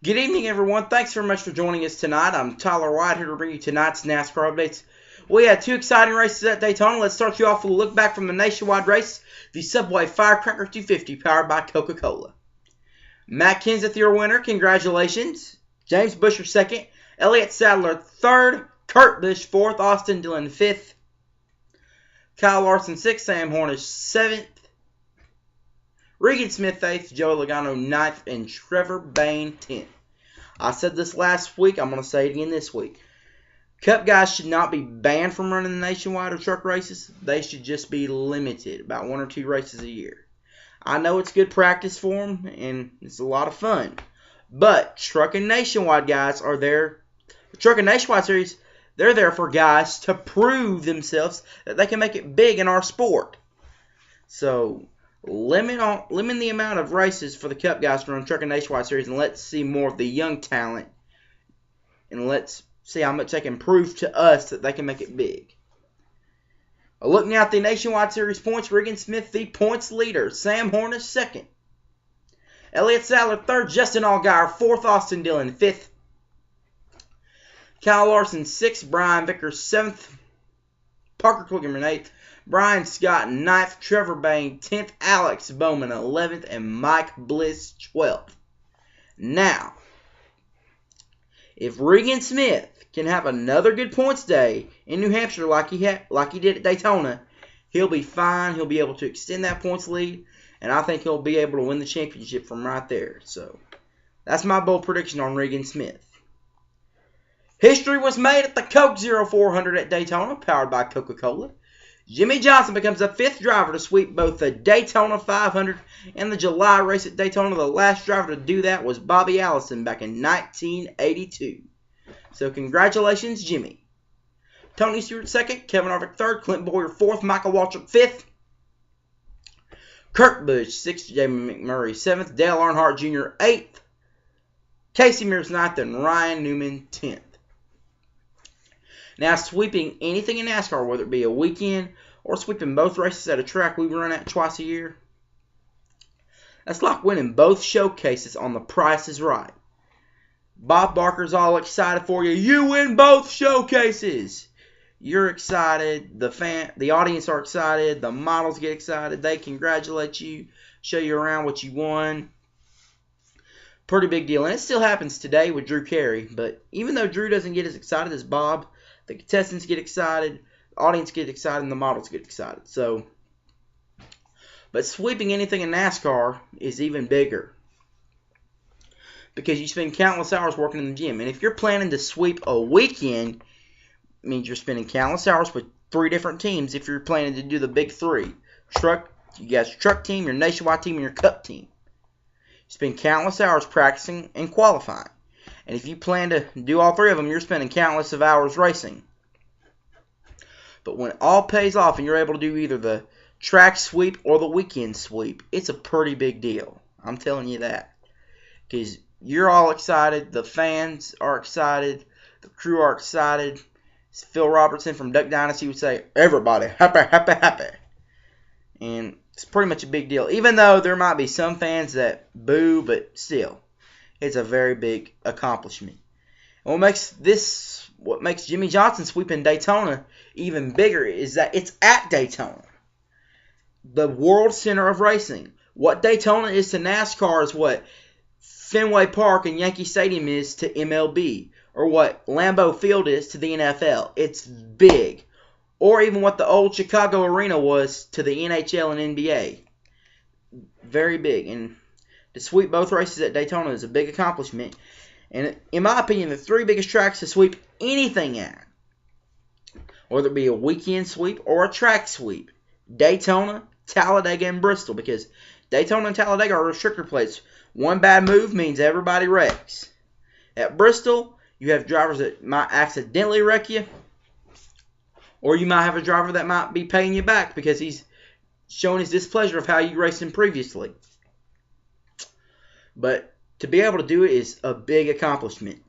Good evening, everyone. Thanks very much for joining us tonight. I'm Tyler White here to bring you tonight's NASCAR updates. We had two exciting races at Daytona. Let's start you off with a look back from the nationwide race, the Subway Firecracker 250 powered by Coca-Cola. Matt Kenseth, your winner. Congratulations. James Buescher, second. Elliott Sadler, third. Kurt Busch, fourth. Austin Dillon, fifth. Kyle Larson, sixth. Sam Hornish, seventh. Regan Smith, 8th, Joey Logano, 9th, and Trevor Bayne, 10th. I said this last week. I'm going to say it again this week. Cup guys should not be banned from running the nationwide or truck races. They should just be limited, about 1 or 2 races a year. I know it's good practice for them, and it's a lot of fun. But truck and nationwide guys are there. The truck and nationwide series, they're there for guys to prove themselves that they can make it big in our sport. So limit the amount of races for the Cup guys to run Truck and Nationwide Series, and let's see more of the young talent, and let's see how much they can prove to us that they can make it big. Looking at the Nationwide Series points, Regan Smith, the points leader. Sam Hornish, second. Elliott Sadler, third. Justin Allgaier, fourth. Austin Dillon, fifth. Kyle Larson, sixth. Brian Vickers, seventh. Parker Kligerman, eighth. Brian Scott, 9th, Trevor Bayne, 10th, Alex Bowman, 11th, and Mike Bliss, 12th. Now, if Regan Smith can have another good points day in New Hampshire like he did at Daytona, he'll be fine. He'll be able to extend that points lead, and I think he'll be able to win the championship from right there. So, that's my bold prediction on Regan Smith. History was made at the Coke 0400 at Daytona, powered by Coca-Cola. Jimmie Johnson becomes the 5th driver to sweep both the Daytona 500 and the July race at Daytona. The last driver to do that was Bobby Allison back in 1982. So congratulations, Jimmie. Tony Stewart 2nd, Kevin Harvick 3rd, Clint Bowyer 4th, Michael Waltrip 5th, Kurt Busch 6th, Jamie McMurray 7th, Dale Earnhardt Jr. 8th, Casey Mears 9th, and Ryan Newman 10th. Now, sweeping anything in NASCAR, whether it be a weekend or sweeping both races at a track we run at twice a year, that's like winning both showcases on The Price is Right. Bob Barker's all excited for you. You win both showcases. You're excited. The audience are excited. The models get excited. They congratulate you, show you around what you won. Pretty big deal. And it still happens today with Drew Carey. But even though Drew doesn't get as excited as Bob, the contestants get excited, the audience get excited, and the models get excited. So, but sweeping anything in NASCAR is even bigger because you spend countless hours working in the gym. And if you're planning to sweep a weekend, it means you're spending countless hours with 3 different teams. If you're planning to do the big 3, you got your truck team, your nationwide team, and your cup team. You spend countless hours practicing and qualifying. And if you plan to do all 3 of them, you're spending countless of hours racing. But when it all pays off and you're able to do either the track sweep or the weekend sweep, it's a pretty big deal. I'm telling you that. Because you're all excited, the fans are excited, the crew are excited. As Phil Robertson from Duck Dynasty would say, everybody happy, happy, happy. And it's pretty much a big deal. Even though there might be some fans that boo, but still. It's a very big accomplishment. And what makes Jimmie Johnson sweeping Daytona even bigger is that it's at Daytona, the world center of racing. What Daytona is to NASCAR is what Fenway Park and Yankee Stadium is to MLB, or what Lambeau Field is to the NFL. It's big. Or even what the old Chicago Arena was to the NHL and NBA. Very big. And to sweep both races at Daytona is a big accomplishment. And in my opinion, the 3 biggest tracks to sweep anything at, whether it be a weekend sweep or a track sweep, Daytona, Talladega, and Bristol. Because Daytona and Talladega are restrictor plates. One bad move means everybody wrecks. At Bristol, you have drivers that might accidentally wreck you. Or you might have a driver that might be paying you back because he's showing his displeasure of how you raced him previously. But to be able to do it is a big accomplishment.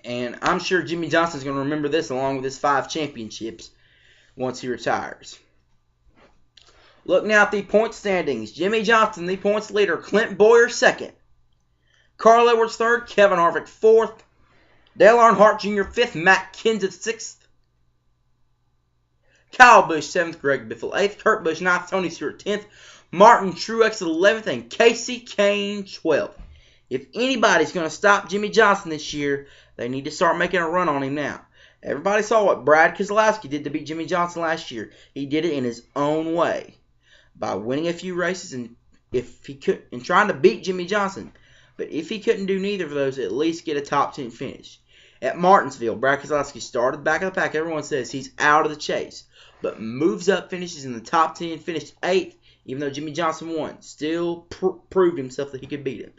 And I'm sure Jimmie Johnson's going to remember this along with his 5 championships once he retires. Look now at the point standings. Jimmie Johnson, the points leader. Clint Bowyer, second. Carl Edwards 3rd, Kevin Harvick 4th, Dale Earnhardt Jr. 5th, Matt Kenseth 6th, Kyle Busch 7th, Greg Biffle 8th, Kurt Busch 9th, Tony Stewart 10th, Martin Truex 11th, and Casey Kane 12th. If anybody's going to stop Jimmie Johnson this year, they need to start making a run on him now. Everybody saw what Brad Keselowski did to beat Jimmie Johnson last year. He did it in his own way by winning a few races and trying to beat Jimmie Johnson. But if he couldn't do neither of those, at least get a top 10 finish. At Martinsville, Brad Keselowski started back of the pack. Everyone says he's out of the chase, but moves up, finishes in the top 10, finished 8th, even though Jimmie Johnson won. Still proved himself that he could beat him.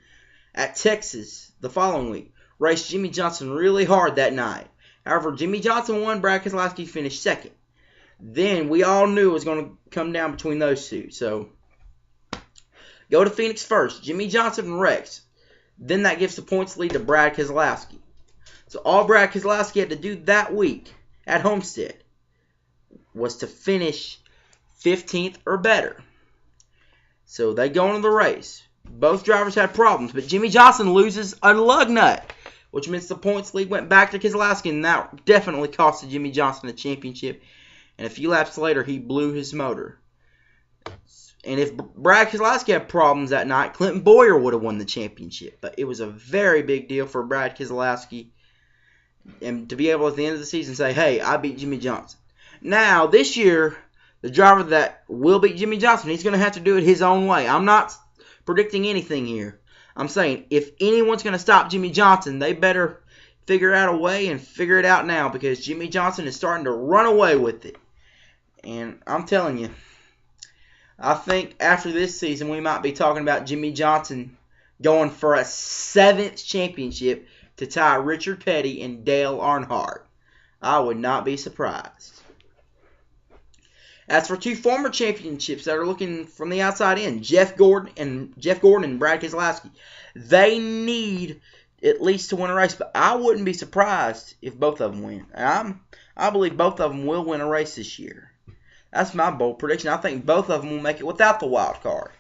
At Texas, the following week, raced Jimmie Johnson really hard that night. However, Jimmie Johnson won, Brad Keselowski finished 2nd. Then we all knew it was going to come down between those two. So, go to Phoenix first. Jimmie Johnson wrecks. Then that gives the points lead to Brad Keselowski. So all Brad Keselowski had to do that week at Homestead was to finish 15th or better. So they go into the race. Both drivers had problems, but Jimmie Johnson loses a lug nut, which means the points lead went back to Keselowski, and that definitely costed Jimmie Johnson the championship. And a few laps later, he blew his motor. And if Brad Keselowski had problems that night, Clinton Boyer would have won the championship. But it was a very big deal for Brad Keselowski, and to be able at the end of the season say, hey, I beat Jimmie Johnson. Now, this year, the driver that will beat Jimmie Johnson, he's going to have to do it his own way. I'm not predicting anything here. I'm saying if anyone's going to stop Jimmie Johnson, they better figure out a way and figure it out now, because Jimmie Johnson is starting to run away with it. And I'm telling you, I think after this season, we might be talking about Jimmie Johnson going for a 7th championship to tie Richard Petty and Dale Earnhardt. I would not be surprised. As for two former championships that are looking from the outside in, Jeff Gordon and Brad Keselowski, they need at least to win a race, but I wouldn't be surprised if both of them win. I believe both of them will win a race this year. That's my bold prediction. I think both of them will make it without the wild card.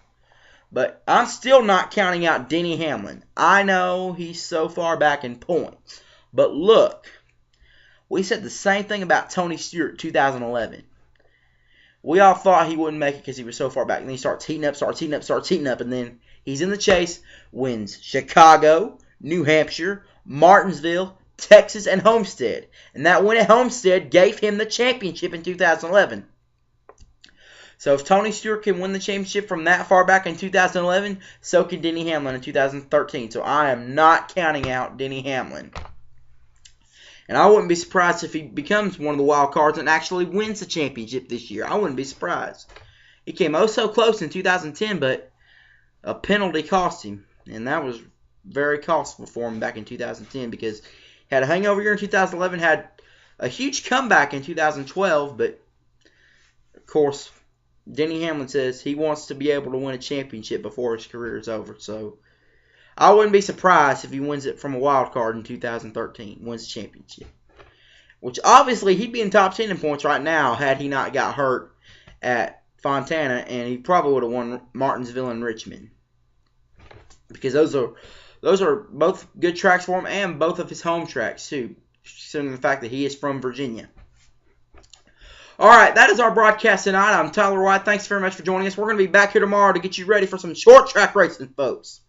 But I'm still not counting out Denny Hamlin. I know he's so far back in points. But look, we said the same thing about Tony Stewart in 2011. We all thought he wouldn't make it because he was so far back. And then he starts heating up. And then he's in the chase, wins Chicago, New Hampshire, Martinsville, Texas, and Homestead. And that win at Homestead gave him the championship in 2011. So if Tony Stewart can win the championship from that far back in 2011, so can Denny Hamlin in 2013. So I am not counting out Denny Hamlin. And I wouldn't be surprised if he becomes one of the wild cards and actually wins the championship this year. I wouldn't be surprised. He came oh so close in 2010, but a penalty cost him. And that was very costly for him back in 2010 because he had a hangover year in 2011, had a huge comeback in 2012, but of course, Denny Hamlin says he wants to be able to win a championship before his career is over. So I wouldn't be surprised if he wins it from a wild card in 2013, wins the championship. Which obviously he'd be in top 10 in points right now had he not got hurt at Fontana, and he probably would have won Martinsville and Richmond. Because those are both good tracks for him and both of his home tracks too, considering the fact that he is from Virginia. Alright, that is our broadcast tonight. I'm Tyler White. Thanks very much for joining us. We're going to be back here tomorrow to get you ready for some short track racing, folks.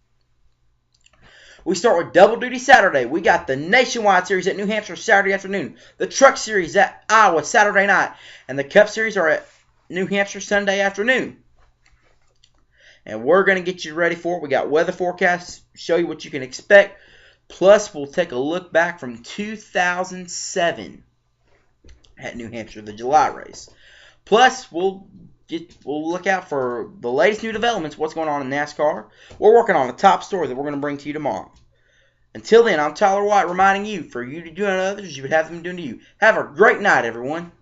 We start with Double Duty Saturday. We got the Nationwide Series at New Hampshire Saturday afternoon, the Truck Series at Iowa Saturday night, and the Cup Series are at New Hampshire Sunday afternoon. And we're going to get you ready for it. We got weather forecasts, show you what you can expect. Plus, we'll take a look back from 2007 at New Hampshire, the July race. Plus, we'll look out for the latest new developments, what's going on in NASCAR. We're working on a top story that we're going to bring to you tomorrow. Until then, I'm Tyler White reminding you, for you to do unto others, you would have them do unto you. Have a great night, everyone.